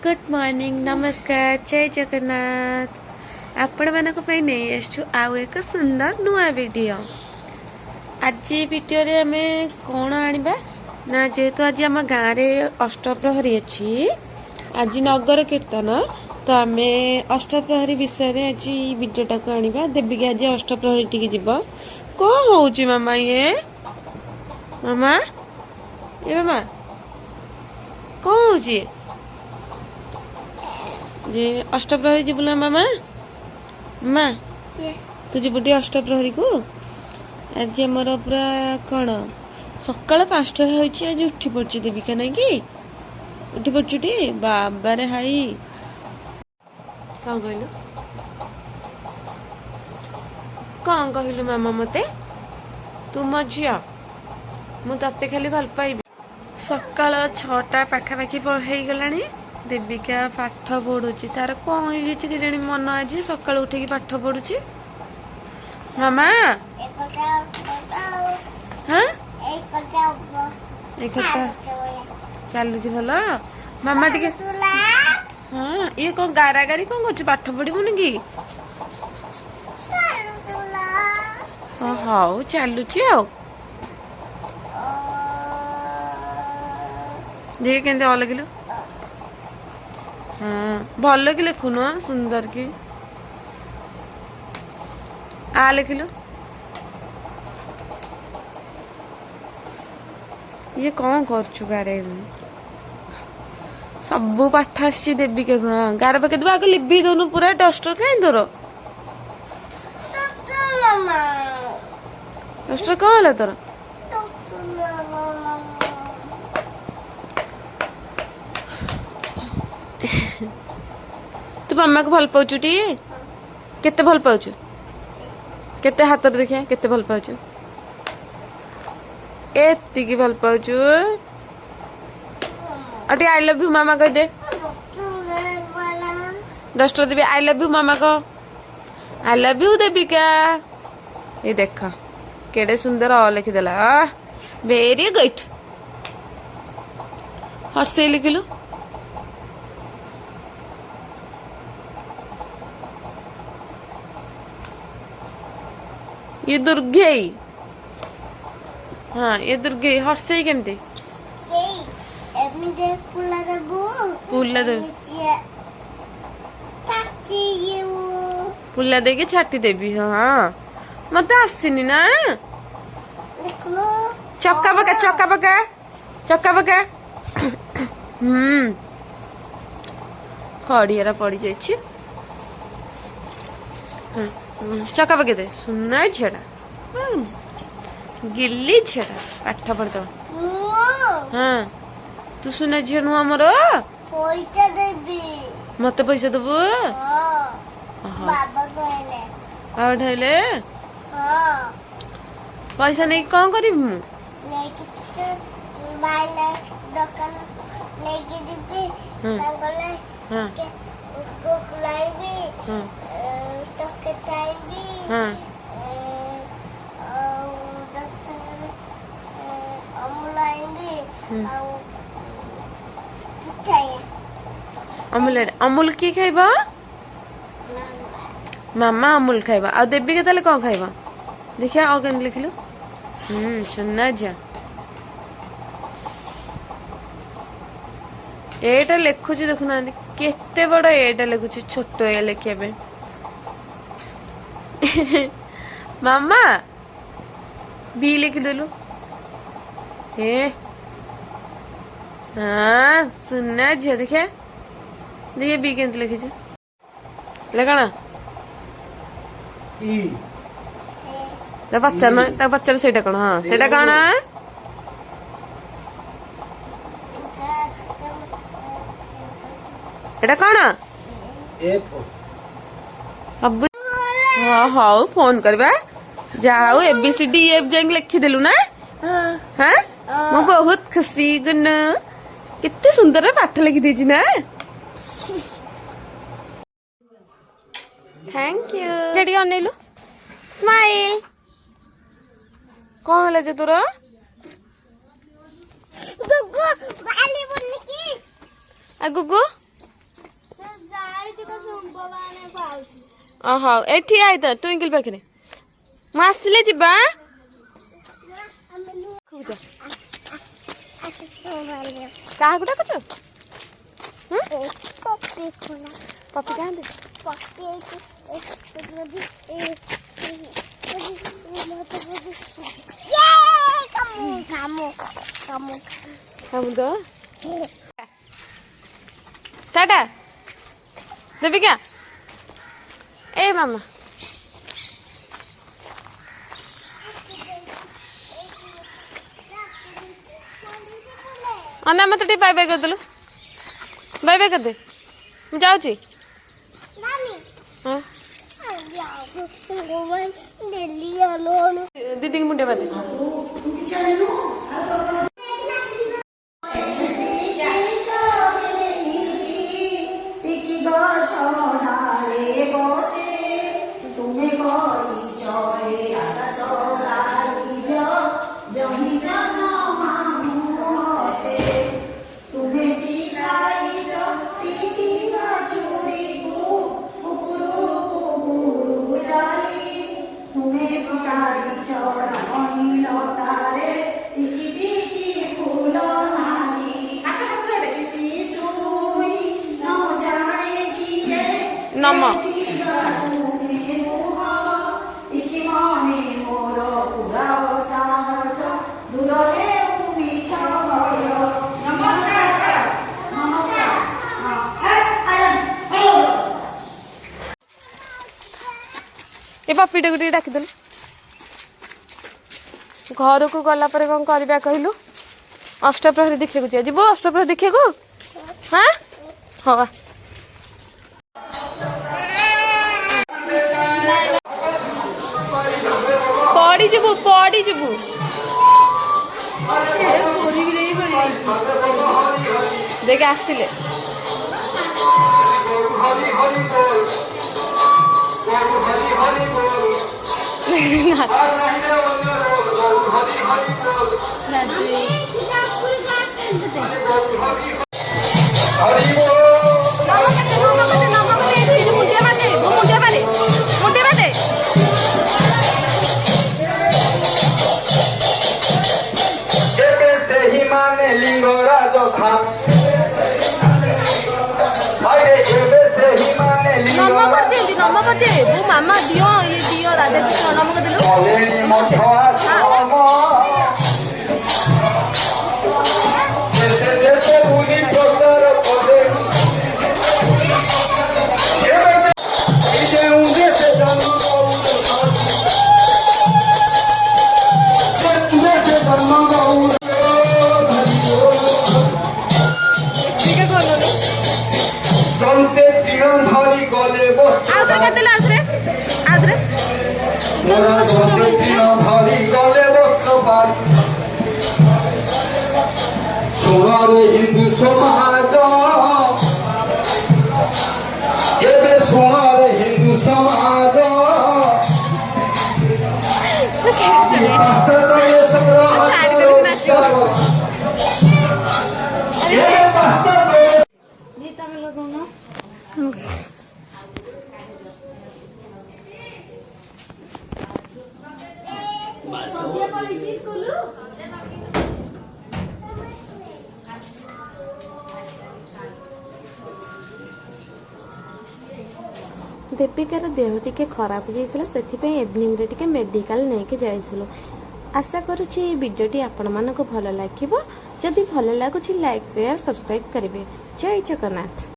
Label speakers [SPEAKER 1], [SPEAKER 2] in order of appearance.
[SPEAKER 1] Good morning नमस्कार जय जगन्नाथ आपण मानक नहीं आसु आउ एक सुंदर नुआ वीडियो। आज वीडियो रे आमे कौन आनिबा ना जेहेतु आज आम गाँव में अष्टप्रहरी अच्छी आज नगर कीर्तन तो आमे अष्टप्रहरी विषय रे आज वीडियोटा को आनिबा देवी के आज अष्टप्रहरी टिके जीव कौन होउची मामा ये मामा कौन होउची जे अष्टप्रहरी जीव ना मामा मामा तू जीव अष्टप्रहरी को आज आमर पूरा कौन सकाल 5टा होइछि आज उठी पड़छि देविका नहीं कि उठी पड़छुटी बाबा रे हाई कौन कहलु मामा मते तू मो झिया मु तते खाली भल पाइबी सकाल 6टा पाखापाखि हो गलानी देविका पाठ पढ़ुची तार कौन हो कि मन आज सकाल उठे पाठ पढ़ुची मामा हाँ चलुची भल मामा टिके हाँ ये कौन गारा गारी कौन कर पाठ पढ़बुनि कि हाउ चलुची आउ देख के अलगिलु हाँ भल कि लिखुन सुंदर की आ लिखिलु ये कौन करछु गारे सबू पाठ आसी देवी के हाँ गार पके देबा आगे लिभि दोनु पूरा डस्टर काई तोर डस्टर कौन होला तोर तू मामा को भल पाउछु टी केते भल पाउछु केते हाथ रे देखिया केते भल पाउछु एत्ती की भल पाउछु अटी आई लव यू मामा कह दे duster Devi I love you मामा को आई लव यू देविका ये देख केड़े सुंदर अ लिखि देला वेरी गुड हर्षे लिखिलु ये दुर्गे हाँ ये दुर्गे हर्षे केमती पुला दे के छाती देवी हाँ मत आसीनी ना चक्का पका चक्का पका चक्का पका खड़ियारा पड़ जाइए चक्का पके दे सुना झीटा गिल्ली झीटा पाठ पढ़ दो हाँ तू सुना झील नु हमर पैसा देबी मते पैसा देबू बाबा ढाइले पैसा नहीं कौन करी दुकान अमूल अमूल की खाइबा मामा अमूल खाइबा आ देवी के ताले कौन खाइबा देखिया आ केन लिखिलु सुनना जा एटा लिखुची देखुना केते बड़ एटा लिखुची छोटो ए लिखिया पे मामा बी लिख देलु ए हाँ सुनना झे देखिए देखिए बी के लिखी लेखना पचार ना पचार से कौन हाँ से कौन एटा कौन अब हाँ हाँ फोन करबा जाओ एबीसीडी एफ जाए लिखिदेलु ना हाँ मु बहुत खुशी गुन कितने सुंदर पाठ लिखी देची ना थैंक यू रेडी अनेलु स्माइल कौन है जे तोरा गुगु बाली बन्नी की आ गुगु ହଉ ଏଠି ଠିଆ ହେଇଥା ଟୁଇଙ୍କିଲ ପାଖରେ ମୁଁ ଆସିଲେ ଯିବା କାହାକୁ ଡାକୁଛ ପପି କାହାନ୍ତି टाटा देविका ए मामा अना मत बाय बाय कर देलु बाय बाय कर दे मैं जाऊँ दीदी की मुंडे बाते नम ए पपीटा को डाकिदेलु घर को गला पर कौन करवा कहलु अष्टप्रहरी देखा जा जीव अष्टप्रहरी देखा हाँ हाँ पड़ी जीवु देख आसिले मामा दियो ये दियो राधा कृष्ण नमक दिलो
[SPEAKER 2] हिंदू समाज सोनार हिंदू समाज
[SPEAKER 1] दीपिकार देह टिके खराब हो जाता से इवनिंग रे टिके मेडिकल नहीं जाइलु आशा करुँची वीडियोटी आपण मानक भल लगे जदि भल लगुच लाइक शेयर सब्सक्राइब करेंगे। जय जगन्नाथ।